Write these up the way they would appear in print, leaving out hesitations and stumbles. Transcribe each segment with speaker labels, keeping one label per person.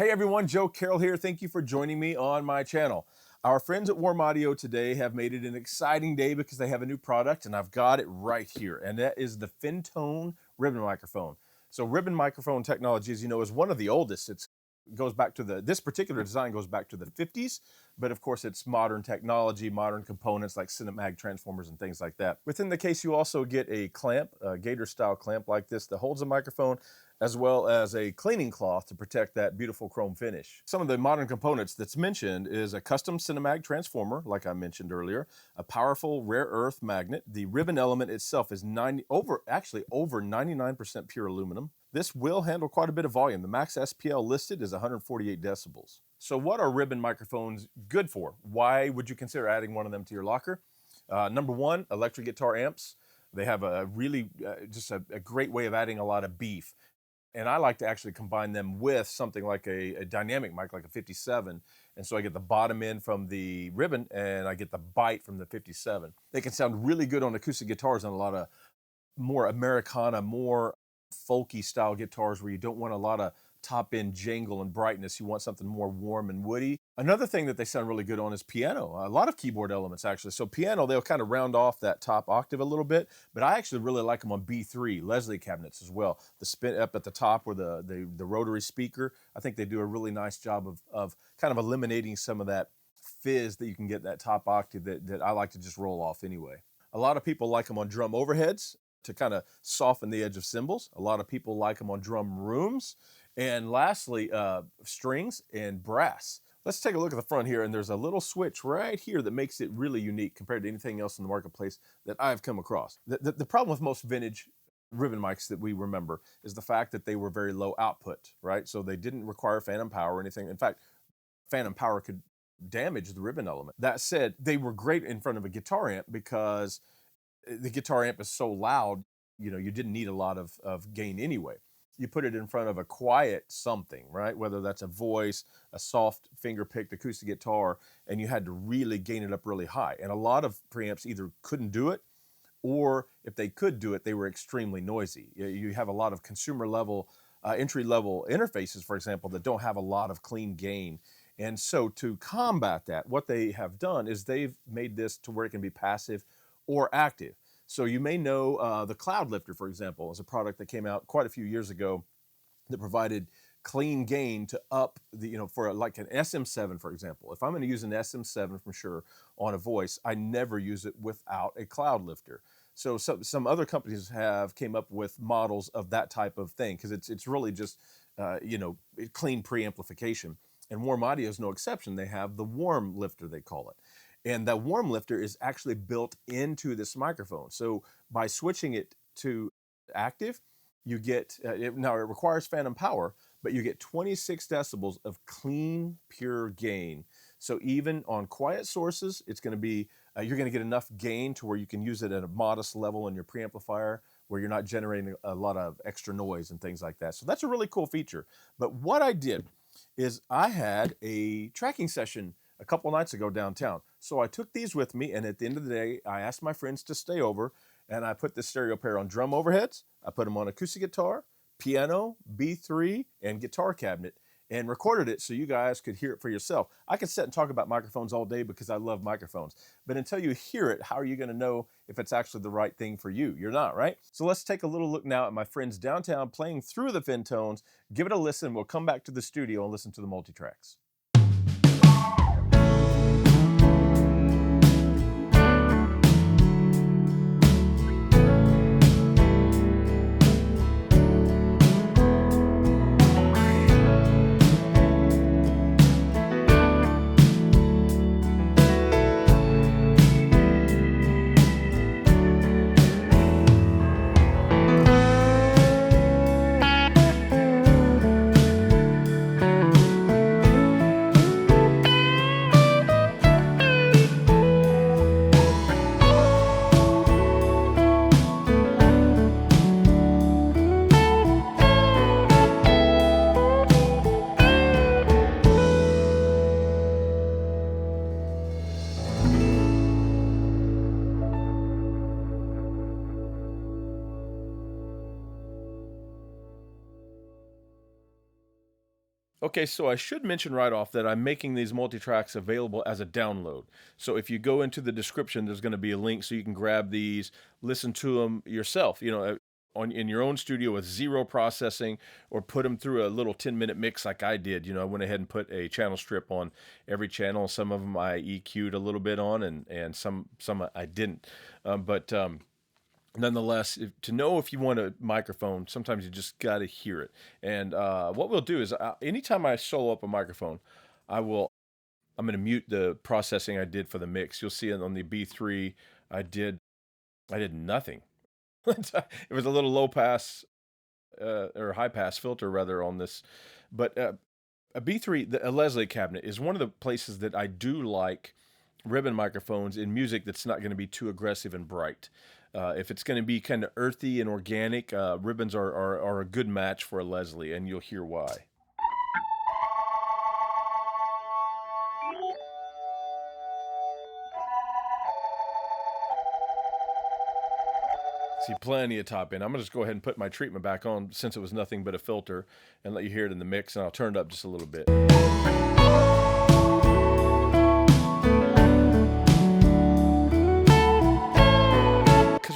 Speaker 1: Hey everyone, Joe Carroll here. Thank you for joining me on my channel. Our friends at Warm Audio today have made it an exciting day because they have a new product and I've got it right here. And that is the Fentone ribbon microphone. So ribbon microphone technology, as you know, is one of the oldest. It goes back to this particular design goes back to the 50s, but of course it's modern technology, modern components like Cinemag transformers and things like that. Within the case, you also get a clamp, a gator style clamp like this that holds a microphone, as well as a cleaning cloth to protect that beautiful chrome finish. Some of the modern components that's mentioned is a custom Cinemag transformer, like I mentioned earlier, a powerful rare earth magnet. The ribbon element itself is over 99% pure aluminum. This will handle quite a bit of volume. The max SPL listed is 148 decibels. So what are ribbon microphones good for? Why would you consider adding one of them to your locker? Number one, electric guitar amps. They have a really, just a great way of adding a lot of beef. And I like to actually combine them with something like a dynamic mic, like a 57. And so I get the bottom end from the ribbon and I get the bite from the 57. They can sound really good on acoustic guitars and a lot of more Americana, more folky style guitars where you don't want a lot of top end jangle and brightness. You want something more warm and woody. Another thing that they sound really good on is piano. A lot of keyboard elements actually. So piano, they'll kind of round off that top octave a little bit, but I actually really like them on B3, Leslie cabinets as well. The spin up at the top where the rotary speaker, I think they do a really nice job of kind of eliminating some of that fizz that you can get in that top octave that I like to just roll off anyway. A lot of people like them on drum overheads to kind of soften the edge of cymbals. A lot of people like them on drum rooms. And lastly, strings and brass. Let's take a look at the front here, and there's a little switch right here that makes it really unique compared to anything else in the marketplace that I've come across. The problem with most vintage ribbon mics that we remember is the fact that they were very low output, right? So they didn't require phantom power or anything. In fact, phantom power could damage the ribbon element. That said, they were great in front of a guitar amp because the guitar amp is so loud, you didn't need a lot of gain anyway. You put it in front of a quiet something, right? Whether that's a voice, a soft finger-picked acoustic guitar, and you had to really gain it up really high. And a lot of preamps either couldn't do it, or if they could do it, they were extremely noisy. You have a lot of consumer level, entry-level interfaces, for example, that don't have a lot of clean gain. And so to combat that, what they have done is they've made this to where it can be passive or active. So you may know the Cloud Lifter, for example, is a product that came out quite a few years ago that provided clean gain to up the, for like an SM7, for example. If I'm going to use an SM7 from Shure on a voice, I never use it without a Cloud Lifter. So some other companies have came up with models of that type of thing because it's really just, clean preamplification. And Warm Audio is no exception. They have the Warm Lifter, they call it. And that Warm Lifter is actually built into this microphone. So by switching it to active, you get, now it requires phantom power, but you get 26 decibels of clean, pure gain. So even on quiet sources, it's going to be, you're going to get enough gain to where you can use it at a modest level in your preamplifier where you're not generating a lot of extra noise and things like that. So that's a really cool feature. But what I did is I had a tracking session a couple nights ago downtown. So I took these with me, and at the end of the day, I asked my friends to stay over, and I put the stereo pair on drum overheads. I put them on acoustic guitar, piano, B3, and guitar cabinet, and recorded it so you guys could hear it for yourself. I could sit and talk about microphones all day because I love microphones, but until you hear it, how are you going to know if it's actually the right thing for you? You're not, right? So let's take a little look now at my friends downtown playing through the Fentones. Give it a listen. We'll come back to the studio and listen to the Multitracks. Okay, so I should mention right off that I'm making these multi-tracks available as a download. So if you go into the description, there's going to be a link so you can grab these, listen to them yourself, on in your own studio with zero processing, or put them through a little 10-minute mix like I did. I went ahead and put a channel strip on every channel. Some of them I EQ'd a little bit on, and some I didn't. But nonetheless, to know if you want a microphone, sometimes you just got to hear it. And what we'll do is, anytime I solo up a microphone, I will. I'm going to mute the processing I did for the mix. You'll see it on the B3. I did. I did nothing. It was a little low pass or high pass filter rather on this, but a B3, a Leslie cabinet is one of the places that I do like ribbon microphones in music that's not going to be too aggressive and bright. If it's going to be kind of earthy and organic, ribbons are a good match for a Leslie, and you'll hear why. See, plenty of top end. I'm going to just go ahead and put my treatment back on since it was nothing but a filter and let you hear it in the mix, and I'll turn it up just a little bit.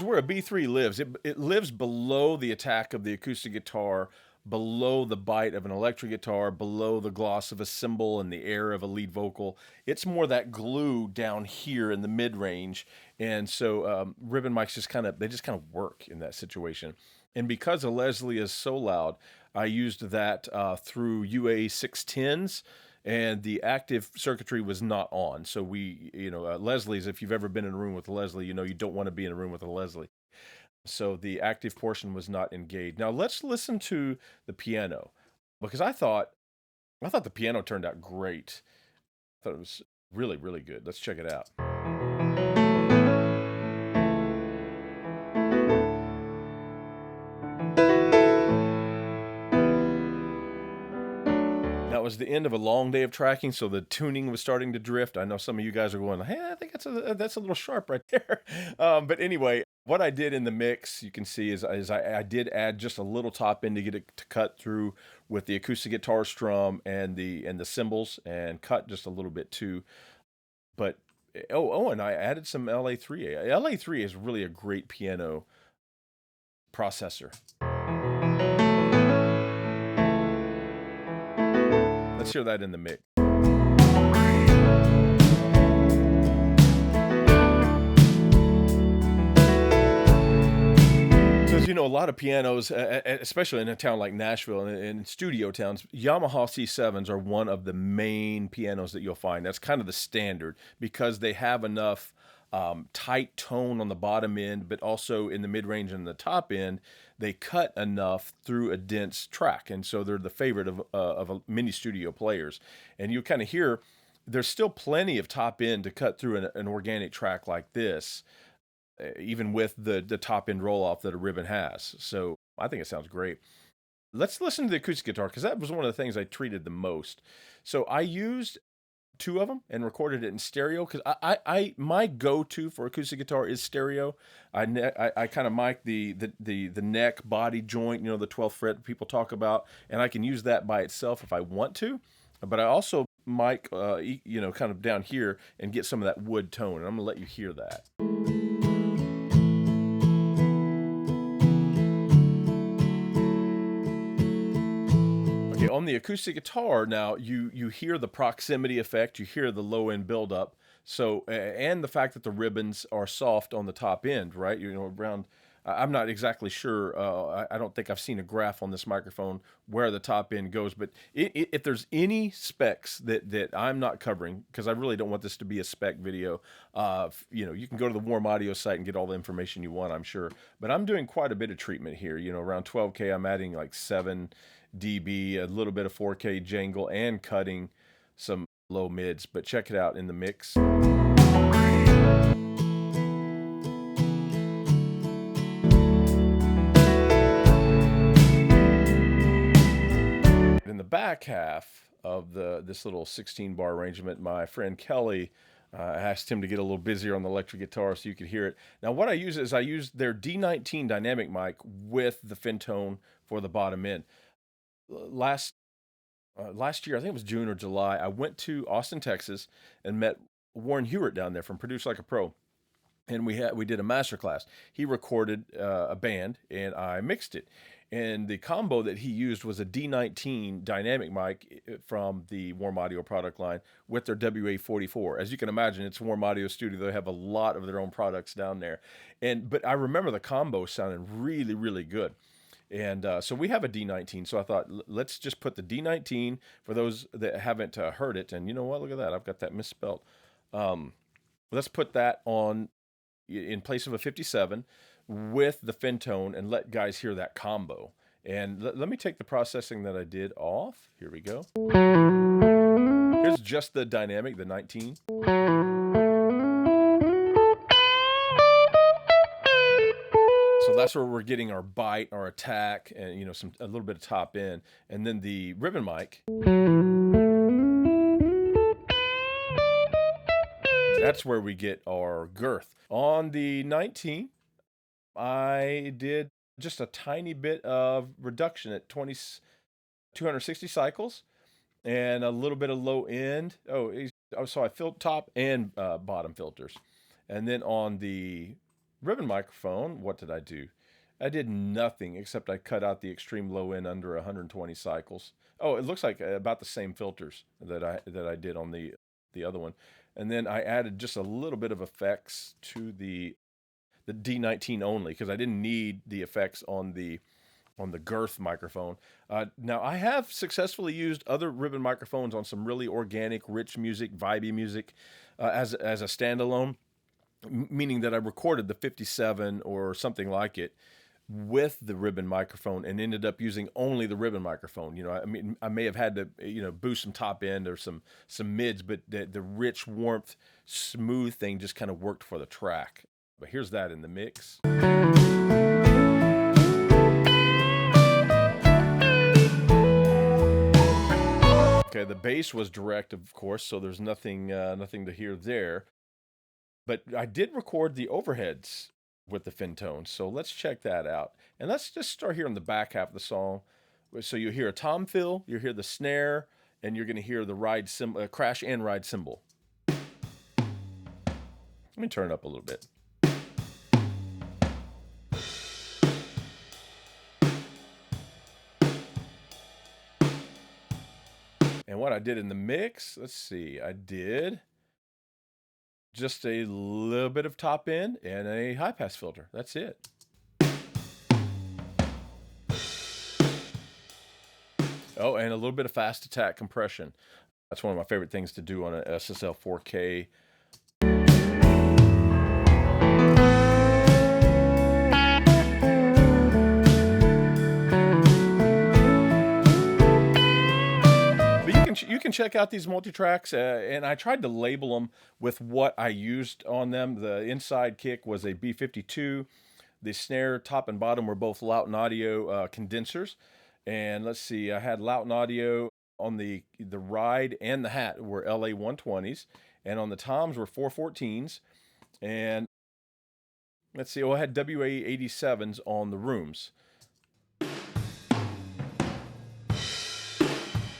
Speaker 1: Where a B3 lives, it lives below the attack of the acoustic guitar, below the bite of an electric guitar, below the gloss of a cymbal and the air of a lead vocal. It's more that glue down here in the mid range, and so ribbon mics just kind of work in that situation. And because a Leslie is so loud, I used that through UA 610s, and the active circuitry was not on. So Leslie's, if you've ever been in a room with a Leslie, you don't want to be in a room with a Leslie. So the active portion was not engaged. Now let's listen to the piano, because I thought the piano turned out great. I thought it was really, really good. Let's check it out. That was the end of a long day of tracking, so the tuning was starting to drift. I know some of you guys are going, "Hey, I think that's a little sharp right there." But anyway, what I did in the mix, you can see, is I did add just a little top end to get it to cut through with the acoustic guitar strum and the cymbals, and cut just a little bit too. But and I added some LA3. LA3 is really a great piano processor. Let's hear that in the mix. Because a lot of pianos, especially in a town like Nashville and in studio towns, Yamaha C7s are one of the main pianos that you'll find. That's kind of the standard, because they have enough tight tone on the bottom end, but also in the mid-range and the top end, they cut enough through a dense track, and so they're the favorite of many studio players. And you kind of hear there's still plenty of top end to cut through an organic track like this, even with the top end roll off that a ribbon has. So I think it sounds great. Let's listen to the acoustic guitar, because that was one of the things I treated the most. So I used two of them and recorded it in stereo, because I my go-to for acoustic guitar is stereo. I kind of mic the neck body joint, the 12th fret people talk about, and I can use that by itself if I want to. But I also mic kind of down here and get some of that wood tone, and I'm gonna let you hear that. On the acoustic guitar, now you hear the proximity effect, you hear the low end buildup, so and the fact that the ribbons are soft on the top end, right? Around. I'm not exactly sure. I don't think I've seen a graph on this microphone where the top end goes, but if there's any specs that I'm not covering, because I really don't want this to be a spec video, you can go to the Warm Audio site and get all the information you want, I'm sure. But I'm doing quite a bit of treatment here. Around 12K, I'm adding like 7 dB, a little bit of 4K jangle, and cutting some low mids. But check it out in the mix. In the back half of this little 16-bar arrangement, my friend Kelly, I asked him to get a little busier on the electric guitar so you could hear it. Now, what I use is I use their D19 dynamic mic with the Fentone for the bottom end. Last last year, I think it was June or July, I went to Austin, Texas, and met Warren Hewitt down there from Produce Like a Pro, and we did a master class. He recorded a band, and I mixed it. And the combo that he used was a D19 dynamic mic from the Warm Audio product line with their WA44. As you can imagine, it's Warm Audio Studio. They have a lot of their own products down there, but I remember the combo sounding really, really good. And so we have a D19. So I thought, let's just put the D19 for those that haven't heard it. And you know what? Look at that. I've got that misspelled. Um, let's put that on in place of a 57 with the Fentone and let guys hear that combo. And let me take the processing that I did off. Here we go. Here's just the dynamic, the 19. So that's where we're getting our bite, our attack, and a little bit of top end. And then the ribbon mic, that's where we get our girth. On the 19, I did just a tiny bit of reduction at 260 cycles and a little bit of low end. So I filled top and bottom filters. And then on the ribbon microphone, what did I do? I did nothing except I cut out the extreme low end under 120 cycles. Oh, it looks like about the same filters that I did on the other one. And then I added just a little bit of effects to the D19 only because I didn't need the effects on the girth microphone. Now I have successfully used other ribbon microphones on some really organic, rich music, vibey music as a standalone, meaning that I recorded the 57 or something like it with the ribbon microphone and ended up using only the ribbon microphone. I mean, I may have had to, boost some top end or some mids, but the rich warmth, smooth thing just kind of worked for the track. But here's that in the mix. Okay, the bass was direct, of course, so there's nothing to hear there. But I did record the overheads with the Fentone, so let's check that out. And let's just start here on the back half of the song. So you hear a tom fill, you hear the snare, and you're going to hear the ride cymbal, crash and ride cymbal. Let me turn it up a little bit. And what I did in the mix, let's see, I did just a little bit of top end and a high pass filter. That's it. Oh, and a little bit of fast attack compression. That's one of my favorite things to do on an SSL 4K. You can check out these Multitracks, and I tried to label them with what I used on them. The inside kick was a B52. The snare, top and bottom, were both Lauten Audio condensers. And let's see, I had Lauten Audio on the ride and the hat were LA 120s, and on the toms were 414s. And let's see, I had WA 87s on the rooms.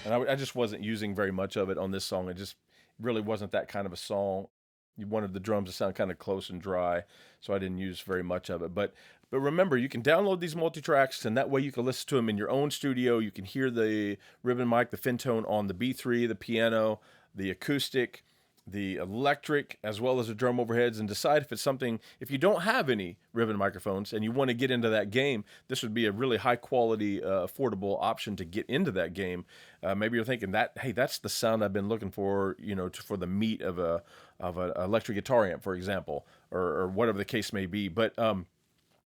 Speaker 1: And I just wasn't using very much of it on this song. It just really wasn't that kind of a song. You wanted the drums to sound kind of close and dry, so I didn't use very much of it. But remember, you can download these Multitracks, and that way you can listen to them in your own studio. You can hear the ribbon mic, the Fentone on the B3, the piano, the acoustic, the electric, as well as the drum overheads, and decide if it's something. If you don't have any ribbon microphones and you want to get into that game, this would be a really high quality, affordable option to get into that game. Maybe you're thinking that, hey, that's the sound I've been looking for, for the meat of an electric guitar amp, for example, or whatever the case may be. But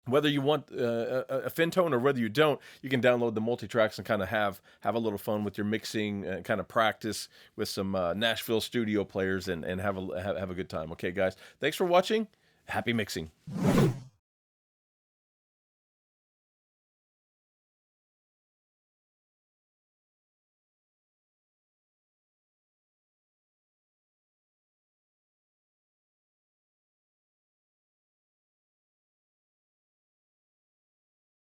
Speaker 1: whether you want a Fentone or whether you don't, you can download the Multitracks and kind of have a little fun with your mixing and kind of practice with some Nashville studio players and have a good time. Okay, guys, thanks for watching. Happy mixing.